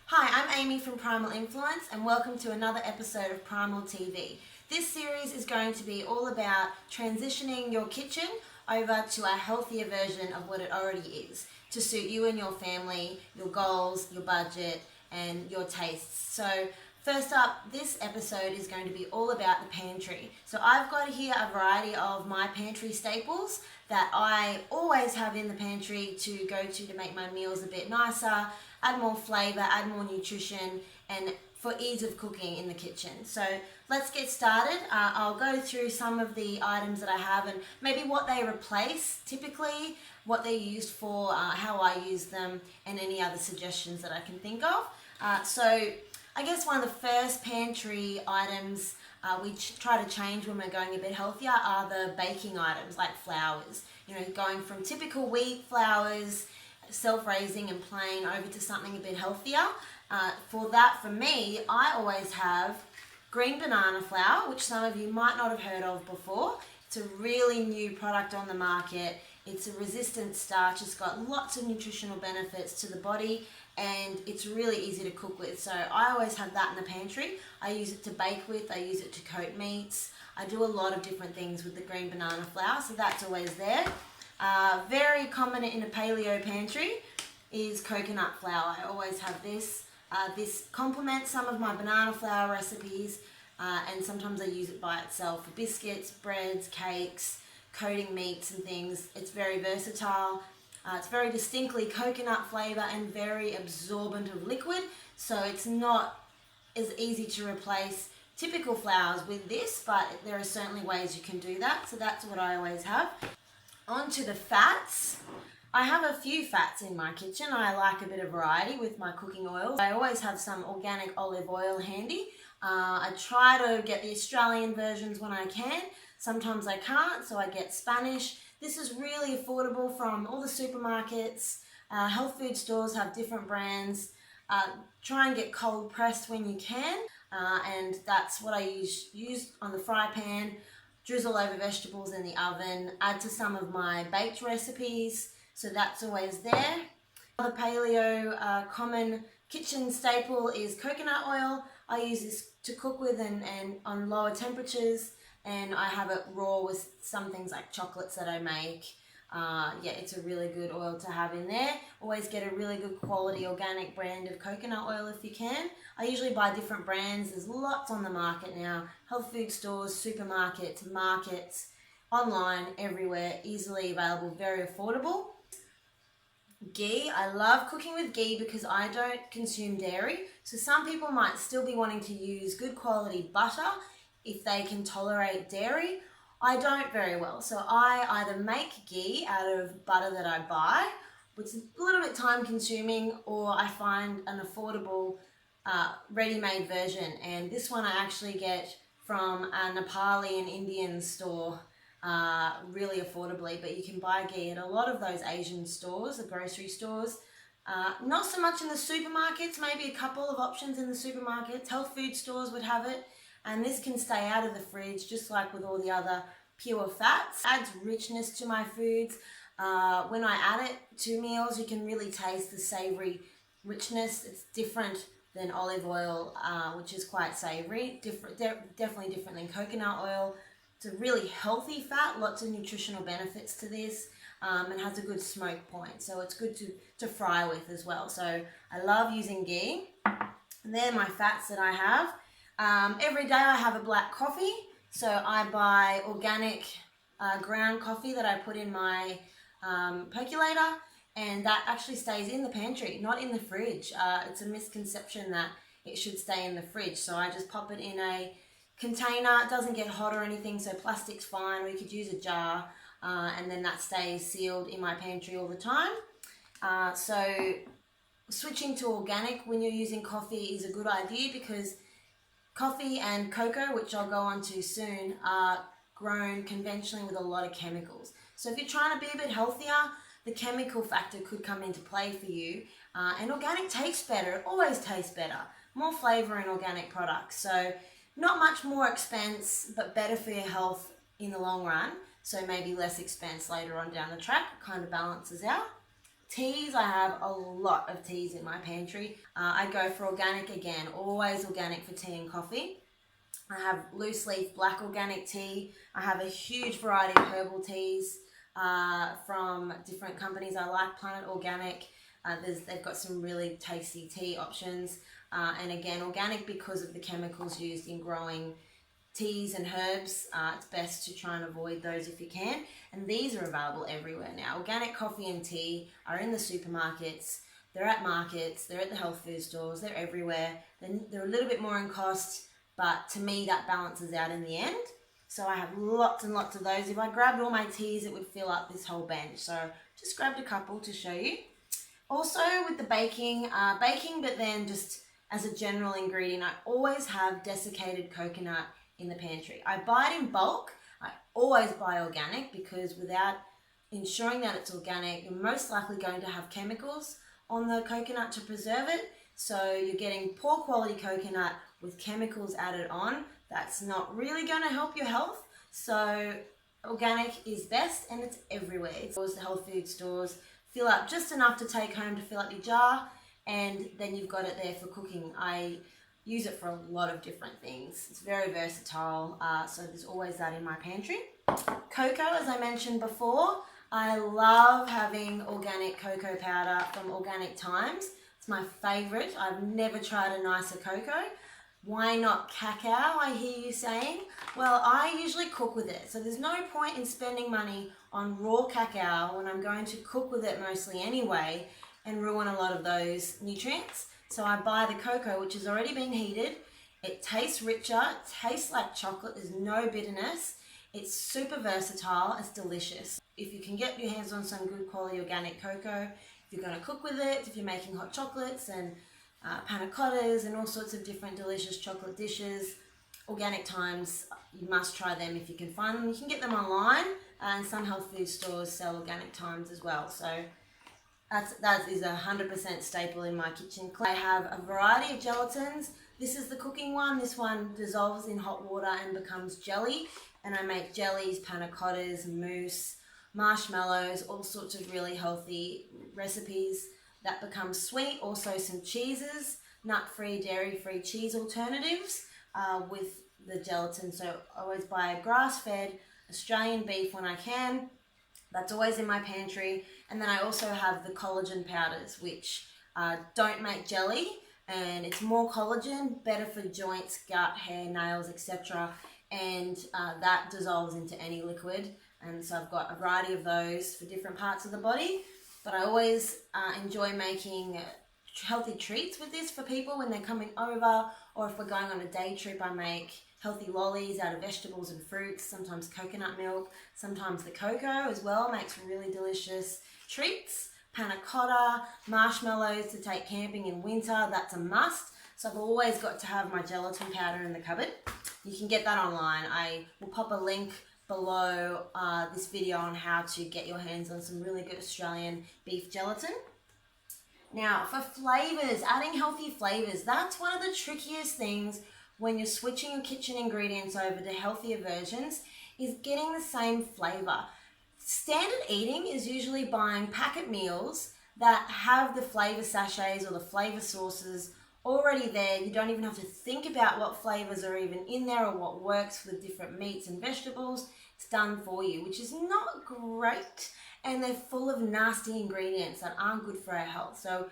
Hi, I'm Amy from Primal Influence and welcome to another episode of Primal TV. This series is going to be all about transitioning your kitchen over to a healthier version of what it already is to suit you and your family, your goals, your budget and your tastes. So first up, this episode is going to be all about the pantry. So I've got here a variety of my pantry staples that I always have in the pantry to go to make my meals a bit nicer, add more flavour, add more nutrition, and for ease of cooking in the kitchen. So let's get started. I'll go through some of the items that I have and maybe what they replace typically, what they're used for, how I use them, and any other suggestions that I can think of. So I guess one of the first pantry items we try to change when we're going a bit healthier are the baking items like flours. You know, going from typical wheat flours, self-raising and plain, over to something a bit healthier. For me, I always have green banana flour, which some of you might not have heard of before. It's a really new product on the market. It's a resistant starch. It's got lots of nutritional benefits to the body and it's really easy to cook with. So I always have that in the pantry. I use it to bake with, I use it to coat meats. I do a lot of different things with the green banana flour, so that's always there. Very common in a paleo pantry is coconut flour. I always have this. This complements some of my banana flour recipes and sometimes I use it by itself for biscuits, breads, cakes, coating meats and things. It's very versatile. It's very distinctly coconut flavour and very absorbent of liquid, so it's not as easy to replace typical flours with this, but there are certainly ways you can do that, so that's what I always have. On to the fats. I have a few fats in my kitchen. I like a bit of variety with my cooking oils. I always have some organic olive oil handy. I try to get the Australian versions when I can. Sometimes I can't, so I get Spanish. This is really affordable from all the supermarkets. Health food stores have different brands. Try and get cold pressed when you can, and that's what I use on the fry pan. Drizzle over vegetables in the oven, add to some of my baked recipes, so that's always there. The paleo common kitchen staple is coconut oil. I use this to cook with and on lower temperatures, and I have it raw with some things like chocolates that I make. Yeah, it's a really good oil to have in there. Always get a really good quality organic brand of coconut oil if you can. I usually buy different brands. There's lots on the market now. Health food stores, supermarkets, markets, online, everywhere, easily available, very affordable. Ghee. I love cooking with ghee because I don't consume dairy. So some people might still be wanting to use good quality butter if they can tolerate dairy. I don't very well, so I either make ghee out of butter that I buy, which is a little bit time consuming, or I find an affordable ready-made version, and this one I actually get from a Nepali and Indian store really affordably, but you can buy ghee at a lot of those Asian stores, the grocery stores. Not so much in the supermarkets, maybe a couple of options in the supermarkets. Health food stores would have it. And this can stay out of the fridge just like with all the other pure fats. Adds richness to my foods. When I add it to meals, you can really taste the savoury richness. It's different than olive oil, which is quite savoury. Definitely different than coconut oil. It's a really healthy fat, lots of nutritional benefits to this, and has a good smoke point. So it's good to fry with as well. So I love using ghee. And they're my fats that I have. Every day I have a black coffee, so I buy organic ground coffee that I put in my percolator, and that actually stays in the pantry, not in the fridge. It's a misconception that it should stay in the fridge, so I just pop it in a container. It doesn't get hot or anything, so plastic's fine. We could use a jar, and then that stays sealed in my pantry all the time. So switching to organic when you're using coffee is a good idea because coffee and cocoa, which I'll go on to soon, are grown conventionally with a lot of chemicals. So if you're trying to be a bit healthier, the chemical factor could come into play for you. And organic tastes better. It always tastes better. More flavour in organic products. So not much more expense, but better for your health in the long run. So maybe less expense later on down the track. It kind of balances out. Teas, I have a lot of teas in my pantry. I go for organic again, always organic for tea and coffee. I have loose leaf black organic tea. I have a huge variety of herbal teas from different companies. I like Planet Organic. They've got some really tasty tea options. And again, organic because of the chemicals used in growing teas and herbs. It's best to try and avoid those if you can. And these are available everywhere now. Organic coffee and tea are in the supermarkets. They're at markets. They're at the health food stores. They're everywhere. They're a little bit more in cost, but to me that balances out in the end. So I have lots and lots of those. If I grabbed all my teas, it would fill up this whole bench. So just grabbed a couple to show you. Also with the baking, but then just as a general ingredient, I always have desiccated coconut in the pantry. I buy it in bulk. I always buy organic because without ensuring that it's organic, you're most likely going to have chemicals on the coconut to preserve it. So you're getting poor quality coconut with chemicals added on. That's not really going to help your health. So organic is best, and it's everywhere. It's always the health food stores. Fill up just enough to take home to fill up your jar, and then you've got it there for cooking. I use it for a lot of different things. It's very versatile, so there's always that in my pantry. Cocoa, as I mentioned before, I love having organic cocoa powder from Organic Times. It's my favorite. I've never tried a nicer cocoa. Why not cacao, I hear you saying? Well, I usually cook with it, so there's no point in spending money on raw cacao when I'm going to cook with it mostly anyway and ruin a lot of those nutrients. So I buy the cocoa, which has already been heated. It tastes richer, it tastes like chocolate, there's no bitterness. It's super versatile, it's delicious. If you can get your hands on some good quality organic cocoa, if you're going to cook with it, if you're making hot chocolates and panna cottas and all sorts of different delicious chocolate dishes, Organic Times, you must try them if you can find them. You can get them online, and some health food stores sell Organic Times as well. So that is 100% staple in my kitchen. I have a variety of gelatins. This is the cooking one. This one dissolves in hot water and becomes jelly. And I make jellies, panna cottas, mousse, marshmallows, all sorts of really healthy recipes that become sweet. Also some cheeses, nut-free, dairy-free cheese alternatives with the gelatin. So I always buy grass-fed Australian beef when I can. That's always in my pantry. And then I also have the collagen powders, which don't make jelly, and it's more collagen, better for joints, gut, hair, nails, etc. And that dissolves into any liquid. And so I've got a variety of those for different parts of the body. But I always enjoy making healthy treats with this for people when they're coming over, or if we're going on a day trip, I make healthy lollies out of vegetables and fruits, sometimes coconut milk, sometimes the cocoa as well makes really delicious treats. Panna cotta, marshmallows to take camping in winter, that's a must. So I've always got to have my gelatin powder in the cupboard. You can get that online. I will pop a link below this video on how to get your hands on some really good Australian beef gelatin. Now for flavors, adding healthy flavors, that's one of the trickiest things when you're switching your kitchen ingredients over to healthier versions, is getting the same flavor. Standard eating is usually buying packet meals that have the flavor sachets or the flavor sauces already there. You don't even have to think about what flavors are even in there or what works with different meats and vegetables. It's done for you, which is not great, and they're full of nasty ingredients that aren't good for our health. So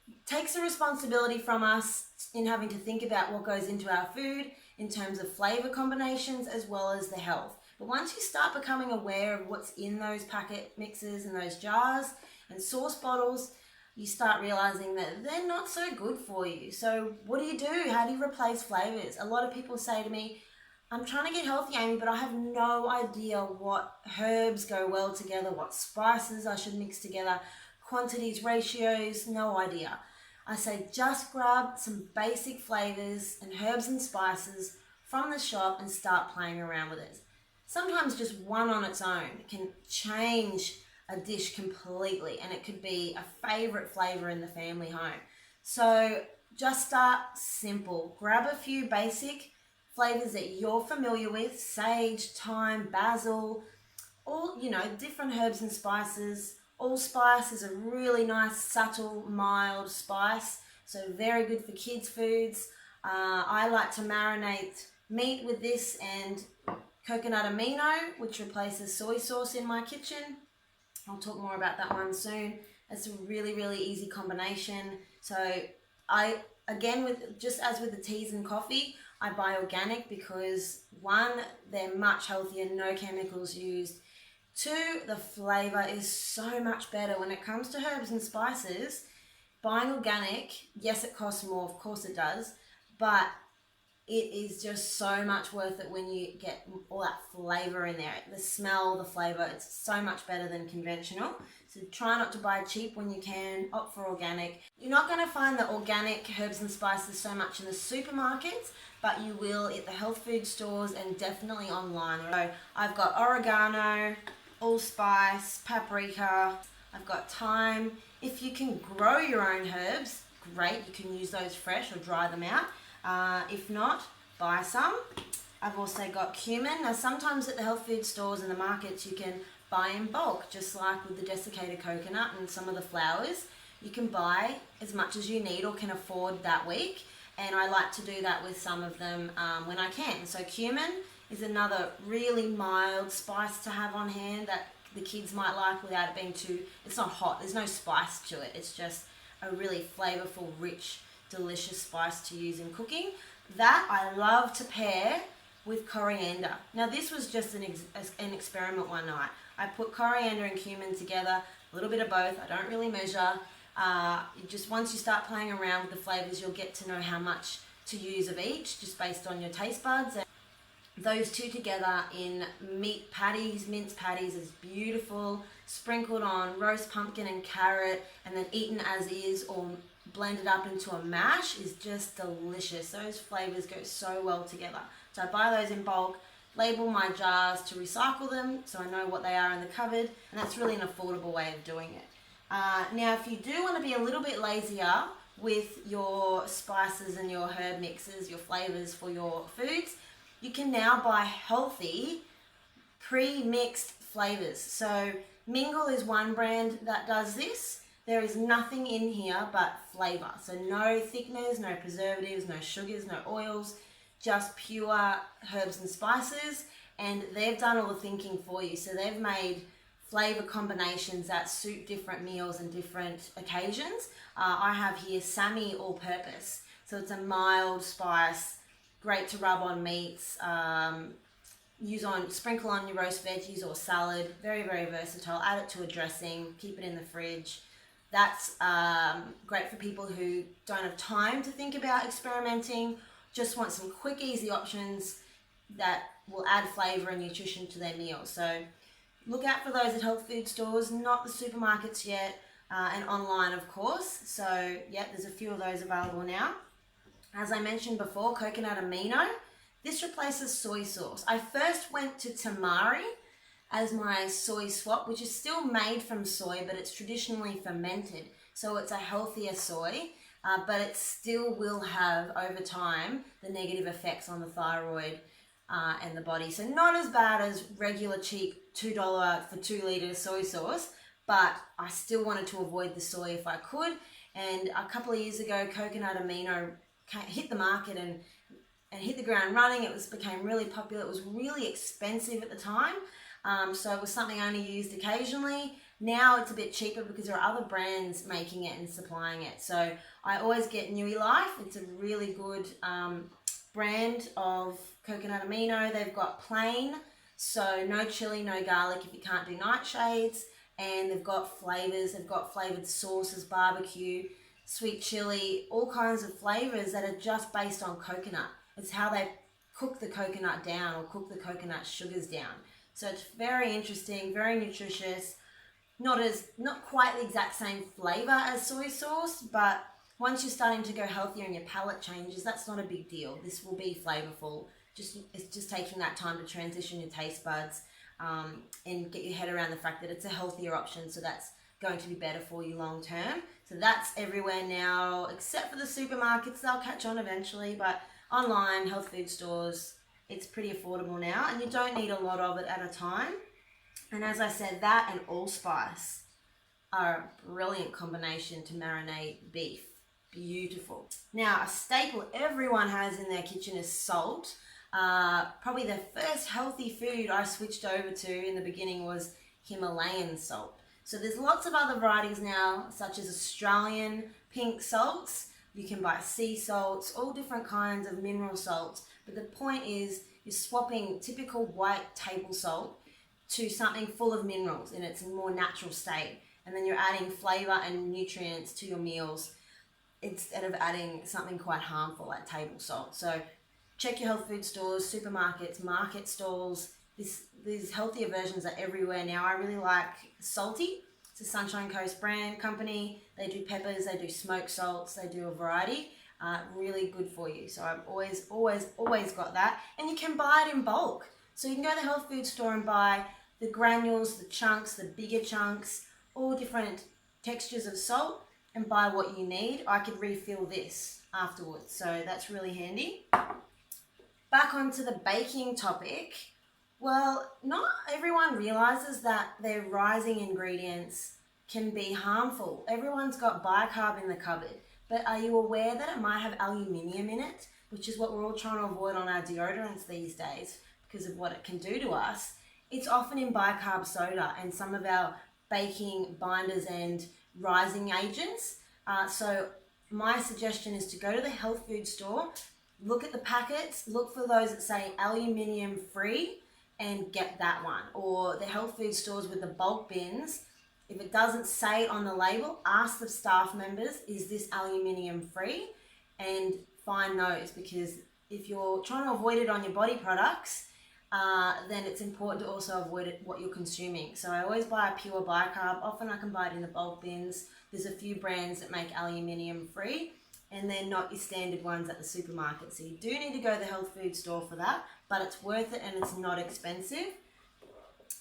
it takes a responsibility from us in having to think about what goes into our food in terms of flavor combinations as well as the health. But once you start becoming aware of what's in those packet mixes and those jars and sauce bottles, you start realizing that they're not so good for you. So what do? How do you replace flavors? A lot of people say to me, I'm trying to get healthy, Amy, but I have no idea what herbs go well together, what spices I should mix together, quantities, ratios, no idea. I say just grab some basic flavors and herbs and spices from the shop and start playing around with it. Sometimes just one on its own can change a dish completely, and it could be a favorite flavor in the family home. So just start simple. Grab a few basic flavors that you're familiar with, sage, thyme, basil, all, different herbs and spices, Allspice is a really nice, subtle, mild spice, so very good for kids' foods. I like to marinate meat with this and coconut amino, which replaces soy sauce in my kitchen. I'll talk more about that one soon. It's a really, really easy combination. So again, just as with the teas and coffee, I buy organic because one, they're much healthier, no chemicals used. Two, the flavor is so much better. When it comes to herbs and spices, buying organic, yes, it costs more, of course it does, but it is just so much worth it when you get all that flavor in there. The smell, the flavor, it's so much better than conventional. So try not to buy cheap when you can, opt for organic. You're not going to find the organic herbs and spices so much in the supermarkets, but you will at the health food stores and definitely online. So I've got oregano, allspice, paprika, I've got thyme. If you can grow your own herbs, great, you can use those fresh or dry them out. If not, buy some. I've also got cumin. Now sometimes at the health food stores and the markets you can buy in bulk, just like with the desiccated coconut and some of the flowers. You can buy as much as you need or can afford that week, and I like to do that with some of them when I can. So cumin is another really mild spice to have on hand that the kids might like without it being too, it's not hot, there's no spice to it, it's just a really flavorful, rich, delicious spice to use in cooking. That I love to pair with coriander. Now this was just an experiment one night. I put coriander and cumin together, a little bit of both, I don't really measure. Just once you start playing around with the flavors, you'll get to know how much to use of each, just based on your taste buds. And those two together in meat patties, minced patties, is beautiful. Sprinkled on roast pumpkin and carrot, and then eaten as is or blended up into a mash is just delicious. Those flavors go so well together. So I buy those in bulk, label my jars to recycle them so I know what they are in the cupboard, and that's really an affordable way of doing it. Now if you do want to be a little bit lazier with your spices and your herb mixes, your flavors for your foods, you can now buy healthy pre-mixed flavors. So Mingle is one brand that does this. There is nothing in here but flavor. So no thickeners, no preservatives, no sugars, no oils, just pure herbs and spices. And they've done all the thinking for you. So they've made flavor combinations that suit different meals and different occasions. I have here Sammy All Purpose. So it's a mild spice, great to rub on meats, sprinkle on your roast veggies or salad. Very, very versatile. Add it to a dressing, keep it in the fridge. That's great for people who don't have time to think about experimenting, just want some quick, easy options that will add flavor and nutrition to their meal. So look out for those at health food stores, not the supermarkets yet, and online, of course. So yeah, there's a few of those available now. As I mentioned before, coconut amino. This replaces soy sauce. I first went to tamari as my soy swap, which is still made from soy, but it's traditionally fermented. So it's a healthier soy, but it still will have, over time, the negative effects on the thyroid and the body. So not as bad as regular cheap $2 for 2 litres soy sauce, but I still wanted to avoid the soy if I could. And a couple of years ago, coconut amino hit the market and hit the ground running. It became really popular. It was really expensive at the time. So it was something I only used occasionally. Now it's a bit cheaper because there are other brands making it and supplying it. So I always get Nui Life. It's a really good brand of coconut amino. They've got plain, so no chili, no garlic if you can't do nightshades. And they've got flavors. They've got flavored sauces, barbecue, sweet chili, all kinds of flavors that are just based on coconut. It's how they cook the coconut down or cook the coconut sugars down. So it's very interesting, very nutritious, not quite the exact same flavor as soy sauce, but once you're starting to go healthier and your palate changes, that's not a big deal. This will be flavorful. It's just taking that time to transition your taste buds and get your head around the fact that it's a healthier option, so that's going to be better for you long term. So that's everywhere now, except for the supermarkets. They'll catch on eventually, but online, health food stores, it's pretty affordable now, and you don't need a lot of it at a time. And as I said, that and allspice. are a brilliant combination to marinate beef. Beautiful. Now, a staple everyone has in their kitchen is salt. Probably the first healthy food I switched over to in the beginning was Himalayan salt. So there's lots of other varieties now, such as Australian pink salts. You can buy sea salts, all different kinds of mineral salts. But the point is, you're swapping typical white table salt to something full of minerals in its more natural state. And then you're adding flavor and nutrients to your meals instead of adding something quite harmful like table salt. So check your health food stores, supermarkets, market stalls. These healthier versions are everywhere now. I really like Salty. It's a Sunshine Coast brand company. They do peppers, they do smoked salts, they do a variety. Really good for you. So I've always got that. And you can buy it in bulk. So you can go to the health food store and buy the granules, the chunks, the bigger chunks, all different textures of salt, and buy what you need. I could refill this afterwards, so that's really handy. Back onto the baking topic. Well, not everyone realizes that their rising ingredients can be harmful. Everyone's got bicarb in the cupboard, but are you aware that it might have aluminium in it, which is what we're all trying to avoid on our deodorants these days because of what it can do to us? It's often in bicarb soda and some of our baking binders and rising agents. So my suggestion is to go to the health food store, look at the packets, look for those that say aluminium free and get that one. Or the health food stores with the bulk bins, if it doesn't say it on the label, ask the staff members, is this aluminium free? And find those, because if you're trying to avoid it on your body products, then it's important to also avoid what you're consuming. So I always buy a pure bicarb. Often I can buy it in the bulk bins. There's a few brands that make aluminium free, and they're not your standard ones at the supermarket. So you do need to go to the health food store for that, but it's worth it and it's not expensive.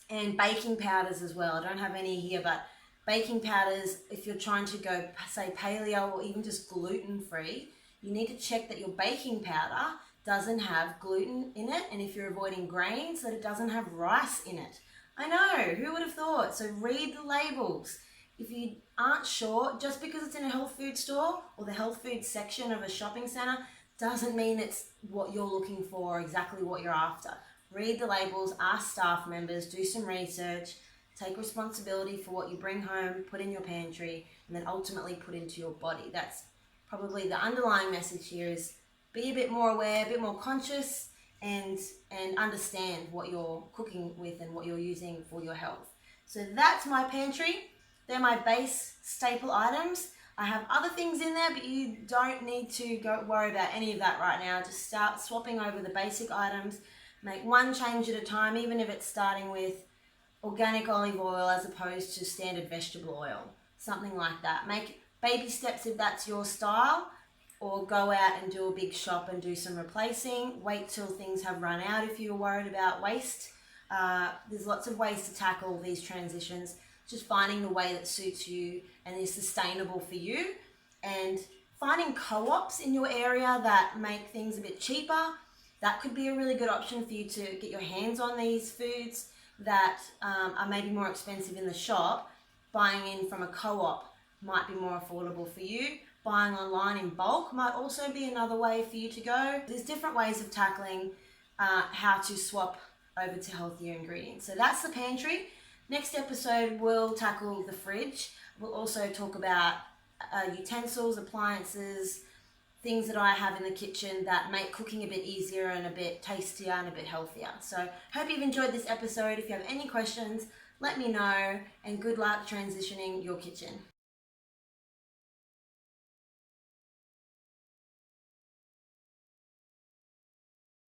And baking powders as well. I don't have any here, but baking powders, if you're trying to go, say, paleo or even just gluten-free, you need to check that your baking powder doesn't have gluten in it, and if you're avoiding grains, that it doesn't have rice in it. I know, who would have thought? So read the labels. If you aren't sure, just because it's in a health food store or the health food section of a shopping center doesn't mean it's what you're looking for, exactly what you're after. Read the labels, ask staff members, do some research, take responsibility for what you bring home, put in your pantry, and then ultimately put into your body. That's probably the underlying message here, is be a bit more aware, a bit more conscious, and understand what you're cooking with and what you're using for your health. So that's my pantry. They're my base staple items. I have other things in there, but you don't need to go worry about any of that right now. Just start swapping over the basic items. Make one change at a time, even if it's starting with organic olive oil as opposed to standard vegetable oil. Something like that. Make baby steps if that's your style, or go out and do a big shop and do some replacing. Wait till things have run out if you're worried about waste. There's lots of ways to tackle these transitions. Just finding the way that suits you and is sustainable for you, and finding co-ops in your area that make things a bit cheaper. That could be a really good option for you to get your hands on these foods that are maybe more expensive in the shop. Buying in from a co-op might be more affordable for you. Buying online in bulk might also be another way for you to go. There's different ways of tackling how to swap over to healthier ingredients. So that's the pantry. Next episode, we'll tackle the fridge. We'll also talk about utensils, appliances, things that I have in the kitchen that make cooking a bit easier and a bit tastier and a bit healthier. So hope you've enjoyed this episode. If you have any questions, let me know, and good luck transitioning your kitchen.